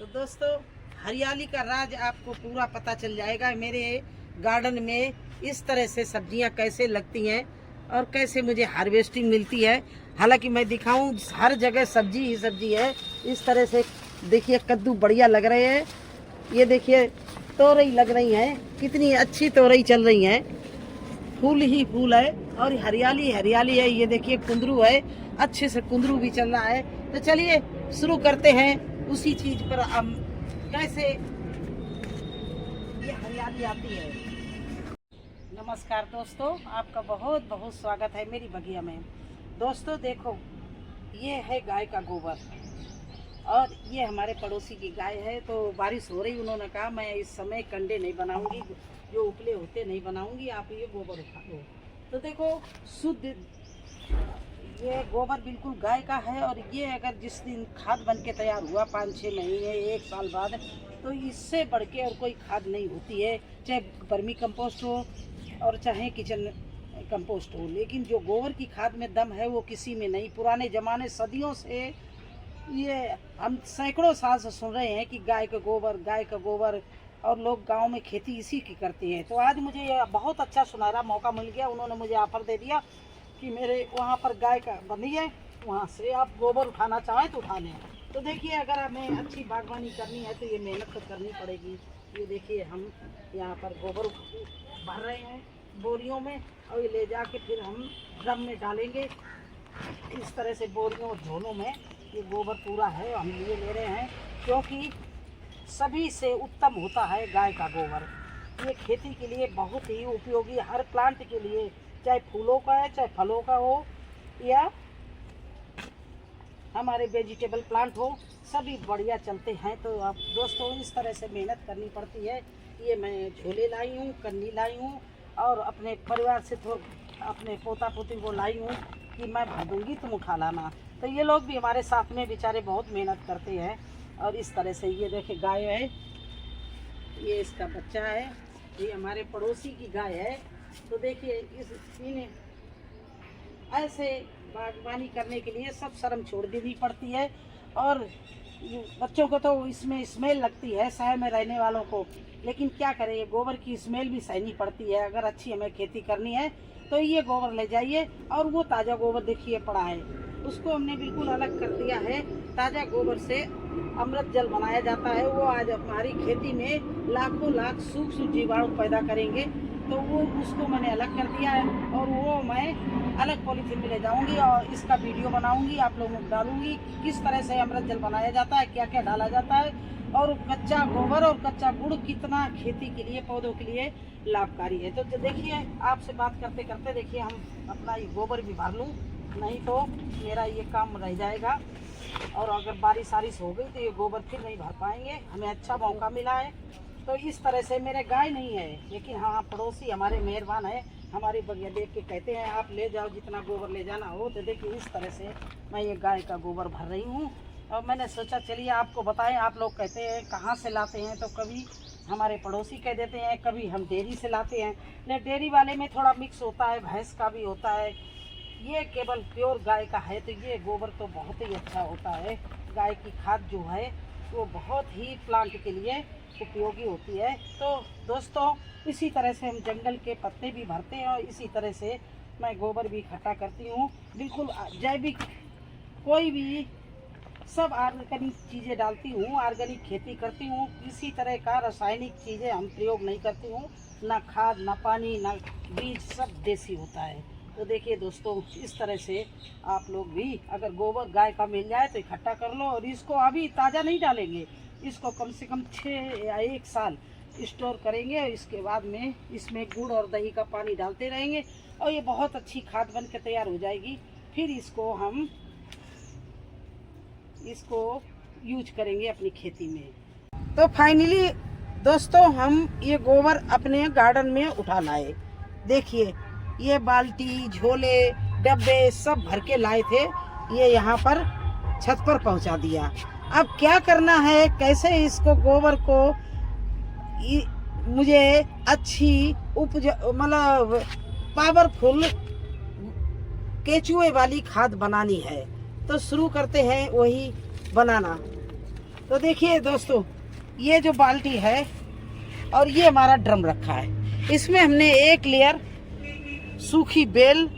तो दोस्तों, हरियाली का राज आपको पूरा पता चल जाएगा। मेरे गार्डन में इस तरह से सब्जियां कैसे लगती हैं और कैसे मुझे हार्वेस्टिंग मिलती है। हालांकि मैं दिखाऊं, हर जगह सब्जी ही सब्जी है। इस तरह से देखिए, कद्दू बढ़िया लग रहे हैं। ये देखिए, तोरई लग रही हैं, कितनी अच्छी तोरई चल रही हैं। फूल ही फूल है और हरियाली हरियाली है। ये देखिए, कुंदरू है, अच्छे से कुंदरू भी चल रहा है। तो चलिए शुरू करते हैं उसी चीज पर। हम कैसे ये हरियाली आती है। नमस्कार दोस्तों, आपका बहुत बहुत स्वागत है मेरी बगिया में। दोस्तों देखो, ये है गाय का गोबर और ये हमारे पड़ोसी की गाय है। तो बारिश हो रही, उन्होंने कहा मैं इस समय कंडे नहीं बनाऊंगी, जो उपले होते नहीं बनाऊंगी, आप ये गोबर उठा लो। तो देखो, शुद्ध ये गोबर बिल्कुल गाय का है। और ये अगर जिस दिन खाद बन के तैयार हुआ 5-6 महीने 1 साल बाद, तो इससे बढ़ के और कोई खाद नहीं होती है। चाहे वर्मी कंपोस्ट हो और चाहे किचन कंपोस्ट हो, लेकिन जो गोबर की खाद में दम है वो किसी में नहीं। पुराने ज़माने सदियों से ये हम सैकड़ों साल से सुन रहे हैं कि गाय का गोबर, गाय का गोबर, और लोग गांव में खेती इसी की करते हैं। तो आज मुझे ये बहुत अच्छा सुनहरा मौका मिल गया। उन्होंने मुझे ऑफर दे दिया कि मेरे वहाँ पर गाय का बनी है, वहाँ से आप गोबर उठाना चाहें तो उठा लें। तो देखिए, अगर हमें अच्छी बागवानी करनी है तो ये मेहनत तो करनी पड़ेगी। ये देखिए, हम यहाँ पर गोबर भर रहे हैं बोरियों में और ये ले जाके फिर हम ड्रम में डालेंगे। इस तरह से बोरियों और झोलों में ये गोबर पूरा है, हम लिए ले रहे हैं, क्योंकि सभी से उत्तम होता है गाय का गोबर। ये खेती के लिए बहुत ही उपयोगी, हर प्लांट के लिए, चाहे फूलों का है चाहे फलों का हो या हमारे वेजिटेबल प्लांट हो, सभी बढ़िया चलते हैं। तो आप दोस्तों, इस तरह से मेहनत करनी पड़ती है। ये मैं झोले लाई हूँ, कन्नी लाई हूँ और अपने परिवार से अपने पोता पोती को लाई हूँ कि मैं भर दूँगी, तुम उठा लाना। तो ये लोग भी हमारे साथ में बेचारे बहुत मेहनत करते हैं। और इस तरह से ये देखे, गाय है, ये इसका बच्चा है, ये हमारे पड़ोसी की गाय है। तो देखिए, इन्हें ऐसे बागवानी करने के लिए सब शर्म छोड़ देनी पड़ती है। और बच्चों को तो इसमें स्मेल लगती है, शहर में रहने वालों को, लेकिन क्या करें, ये गोबर की स्मेल भी सहनी पड़ती है। अगर अच्छी हमें खेती करनी है तो ये गोबर ले जाइए। और वो ताज़ा गोबर देखिए पड़ा है, उसको हमने बिल्कुल अलग कर दिया है। ताज़ा गोबर से अमृत जल बनाया जाता है। वो आज हमारी खेती में लाखों लाख सूक्ष्म जीवाणु पैदा करेंगे। तो वो उसको मैंने अलग कर दिया है और वो मैं अलग पॉलीथीन में ले जाऊंगी और इसका वीडियो बनाऊंगी, आप लोगों को डालूंगी कि किस तरह से अमृत जल बनाया जाता है, क्या क्या डाला जाता है, और कच्चा गोबर और कच्चा गुड़ कितना खेती के लिए, पौधों के लिए लाभकारी है। तो देखिए, आपसे बात करते करते देखिए, हम अपना ये गोबर भी भर लूँ, नहीं तो मेरा ये काम रह जाएगा। और अगर बारिश वारिश हो गई तो ये गोबर फिर नहीं भर पाएंगे। हमें अच्छा मौका मिला है। तो इस तरह से, मेरे गाय नहीं है, लेकिन हाँ, पड़ोसी हमारे मेहरबान है, हमारी बगिया देख के कहते हैं आप ले जाओ जितना गोबर ले जाना हो। तो देखिए, इस तरह से मैं ये गाय का गोबर भर रही हूँ। और मैंने सोचा चलिए आपको बताएं। आप लोग कहते हैं कहाँ से लाते हैं, तो कभी हमारे पड़ोसी कह देते हैं, कभी हम डेयरी से लाते हैं। लेकिन डेयरी वाले में थोड़ा मिक्स होता है, भैंस का भी होता है। ये केवल प्योर गाय का है, तो ये गोबर तो बहुत ही अच्छा होता है। गाय की खाद जो है वो बहुत ही प्लांट के लिए उपयोगी होती है। तो दोस्तों, इसी तरह से हम जंगल के पत्ते भी भरते हैं और इसी तरह से मैं गोबर भी इकट्ठा करती हूँ। बिल्कुल जैविक, कोई भी सब ऑर्गेनिक चीज़ें डालती हूँ, ऑर्गेनिक खेती करती हूँ। इसी तरह का रासायनिक चीज़ें हम प्रयोग नहीं करती हूँ, ना खाद, ना पानी, ना बीज, सब देसी होता है। तो देखिए दोस्तों, इस तरह से आप लोग भी अगर गोबर गाय का मिल जाए तो इकट्ठा कर लो। और इसको अभी ताज़ा नहीं डालेंगे, इसको कम से कम 6 या 1 साल स्टोर करेंगे। और इसके बाद में इसमें गुड़ और दही का पानी डालते रहेंगे और ये बहुत अच्छी खाद बन के तैयार हो जाएगी। फिर इसको हम यूज करेंगे अपनी खेती में। तो फाइनली दोस्तों, हम ये गोबर अपने गार्डन में उठा लाए। देखिए, ये बाल्टी, झोले, डब्बे सब भर के लाए थे, ये यहाँ पर छत पर पहुँचा दिया। अब क्या करना है, कैसे इसको गोबर को मुझे अच्छी उपज, मतलब पावरफुल केचुए वाली खाद बनानी है। तो शुरू करते हैं वही बनाना। तो देखिए दोस्तों, ये जो बाल्टी है और ये हमारा ड्रम रखा है, इसमें हमने एक लेयर सूखी बेल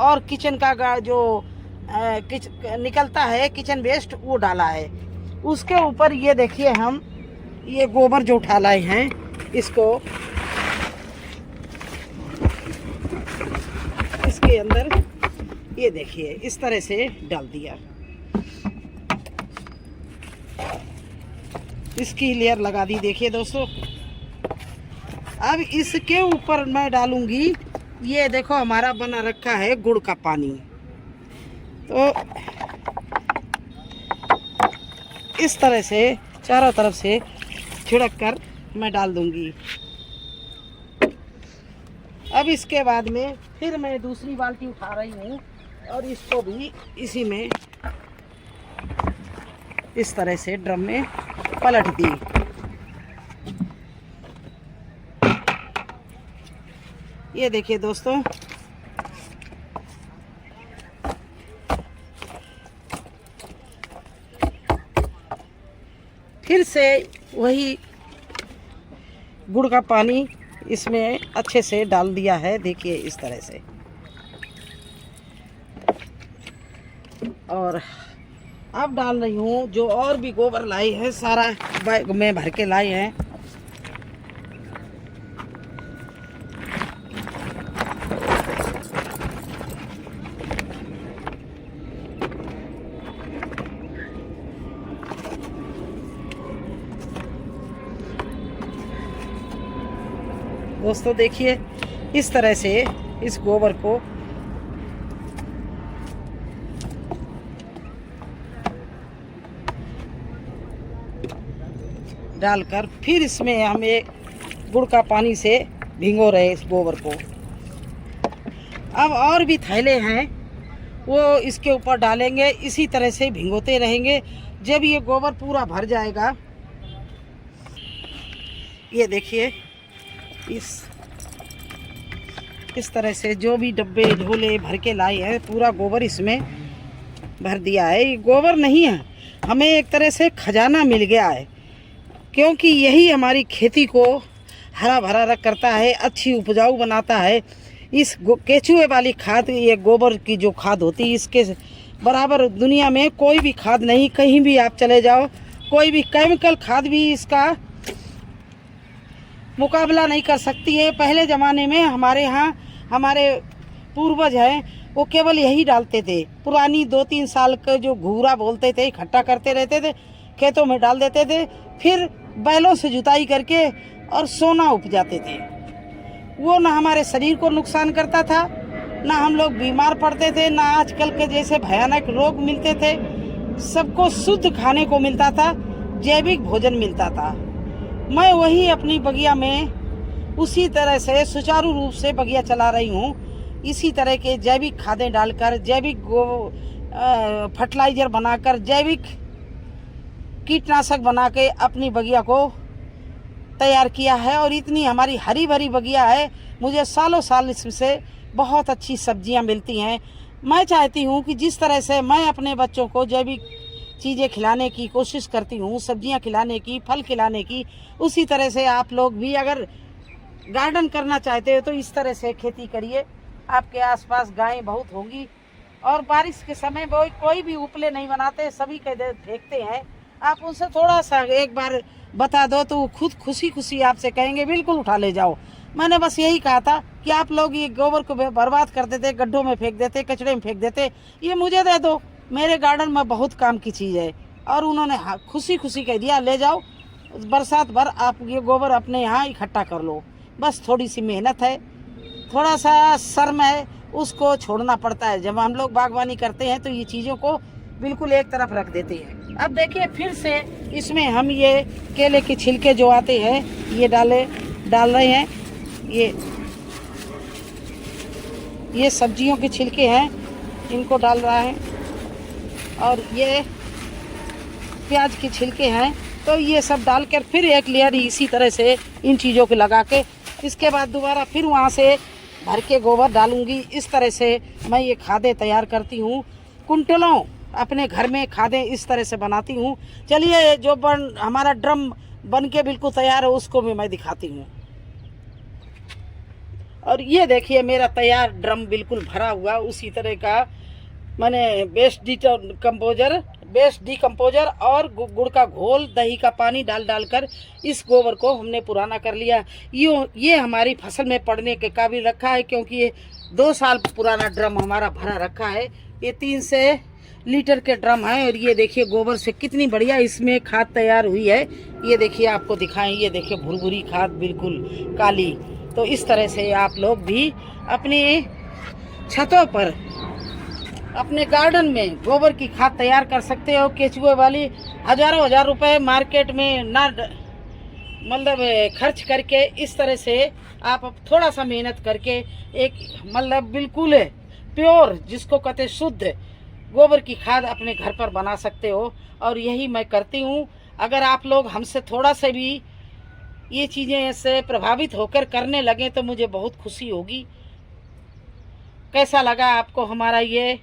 और किचन का जो निकलता है किचन वेस्ट वो डाला है। उसके ऊपर ये देखिए हम ये गोबर जो उठा लाए हैं इसको इसके अंदर ये देखिए इस तरह से डाल दिया। इसकी लेयर लगा दी देखिए दोस्तों। अब इसके ऊपर मैं डालूंगी, ये देखो हमारा बना रखा है गुड़ का पानी। तो इस तरह से चारों तरफ से छिड़क कर मैं डाल दूंगी। अब इसके बाद में फिर मैं दूसरी बाल्टी उठा रही हूँ और इसको भी इसी में इस तरह से ड्रम में पलट दी। ये देखिए दोस्तों, फिर से वही गुड़ का पानी इसमें अच्छे से डाल दिया है, देखिए इस तरह से। और अब डाल रही हूँ जो और भी गोबर लाई है, सारा बैग में भर के लाई हैं। दोस्तों देखिए इस तरह से इस गोबर को डालकर फिर इसमें हम एक गुड़ का पानी से भिगो रहे इस गोबर को। अब और भी थैले हैं वो इसके ऊपर डालेंगे, इसी तरह से भिगोते रहेंगे जब ये गोबर पूरा भर जाएगा। ये देखिए इस तरह से जो भी डब्बे ढोले भर के लाए हैं पूरा गोबर इसमें भर दिया है। ये गोबर नहीं है, हमें एक तरह से खजाना मिल गया है, क्योंकि यही हमारी खेती को हरा भरा करता है, अच्छी उपजाऊ बनाता है। इस केचुए वाली खाद, ये गोबर की जो खाद होती है, इसके बराबर दुनिया में कोई भी खाद नहीं। कहीं भी आप चले जाओ, कोई भी केमिकल खाद भी इसका मुकाबला नहीं कर सकती है। पहले ज़माने में हमारे यहाँ हमारे पूर्वज हैं वो केवल यही डालते थे। पुरानी 2-3 साल का जो घूरा बोलते थे, इकट्ठा करते रहते थे, खेतों में डाल देते थे, फिर बैलों से जुताई करके और सोना उपजाते थे। वो ना हमारे शरीर को नुकसान करता था, ना हम लोग बीमार पड़ते थे, ना आजकल के जैसे भयानक रोग मिलते थे। सबको शुद्ध खाने को मिलता था, जैविक भोजन मिलता था। मैं वही अपनी बगिया में उसी तरह से सुचारू रूप से बगिया चला रही हूँ। इसी तरह के जैविक खादें डालकर, जैविक फर्टिलाइज़र बनाकर, जैविक कीटनाशक बना के अपनी बगिया को तैयार किया है। और इतनी हमारी हरी भरी बगिया है, मुझे सालों साल इससे बहुत अच्छी सब्जियां मिलती हैं। मैं चाहती हूं कि जिस तरह से मैं अपने बच्चों को जैविक चीज़ें खिलाने की कोशिश करती हूं, सब्जियां खिलाने की, फल खिलाने की, उसी तरह से आप लोग भी अगर गार्डन करना चाहते हो तो इस तरह से खेती करिए। आपके आसपास गायें बहुत होंगी और बारिश के समय वो कोई भी उपले नहीं बनाते, सभी के फेंकते हैं। आप उनसे थोड़ा सा एक बार बता दो तो खुद खुशी खुशी आपसे कहेंगे बिल्कुल उठा ले जाओ। मैंने बस यही कहा था कि आप लोग ये गोबर को बर्बाद कर देते, गड्ढों में फेंक देते, कचड़े में फेंक देते, ये मुझे दे दो, मेरे गार्डन में बहुत काम की चीज़ है। और उन्होंने खुशी खुशी कह दिया ले जाओ, बरसात भर आप ये गोबर अपने यहाँ इकट्ठा कर लो। बस थोड़ी सी मेहनत है, थोड़ा सा शर्म है, उसको छोड़ना पड़ता है। जब हम लोग बागवानी करते हैं तो ये चीज़ों को बिल्कुल एक तरफ रख देते हैं। अब देखिए फिर से इसमें हम ये केले के छिलके जो आते हैं ये डाल रहे हैं। ये सब्जियों के छिलके हैं, इनको डाल रहा है। और ये प्याज के छिलके हैं, तो ये सब डालकर फिर एक लेयर इसी तरह से इन चीज़ों को लगा के इसके बाद दोबारा फिर वहाँ से भर के गोबर डालूंगी। इस तरह से मैं ये खादें तैयार करती हूँ। कुंटलों अपने घर में खादें इस तरह से बनाती हूँ। चलिए जो हमारा ड्रम बन के बिल्कुल तैयार है उसको भी मैं दिखाती हूँ। और ये देखिए मेरा तैयार ड्रम बिल्कुल भरा हुआ उसी तरह का मैंने बेस्ट डिकम्पोजर और गुड़ का घोल दही का पानी डाल कर इस गोबर को हमने पुराना कर लिया। ये हमारी फसल में पड़ने के काबिल रखा है, क्योंकि ये 2 साल पुराना ड्रम हमारा भरा रखा है। ये 300 लीटर के ड्रम है और ये देखिए गोबर से कितनी बढ़िया इसमें खाद तैयार हुई है। ये देखिए आपको दिखाएं, ये देखिए भुरभुरी खाद बिल्कुल काली। तो इस तरह से आप लोग भी अपनी छतों पर अपने गार्डन में गोबर की खाद तैयार कर सकते हो। केचुए वाली हज़ारों रुपए मार्केट में ना मतलब खर्च करके इस तरह से आप थोड़ा सा मेहनत करके एक मतलब बिल्कुल प्योर जिसको कहते शुद्ध गोबर की खाद अपने घर पर बना सकते हो। और यही मैं करती हूँ। अगर आप लोग हमसे थोड़ा सा भी ये चीज़ें से प्रभावित होकर करने लगे तो मुझे बहुत खुशी होगी। कैसा लगा आपको हमारा ये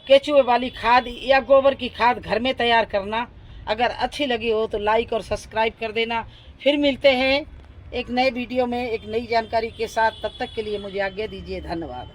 केचुए वाली खाद या गोबर की खाद घर में तैयार करना? अगर अच्छी लगी हो तो लाइक और सब्सक्राइब कर देना। फिर मिलते हैं एक नए वीडियो में एक नई जानकारी के साथ। तब तक के लिए मुझे आज्ञा दीजिए। धन्यवाद।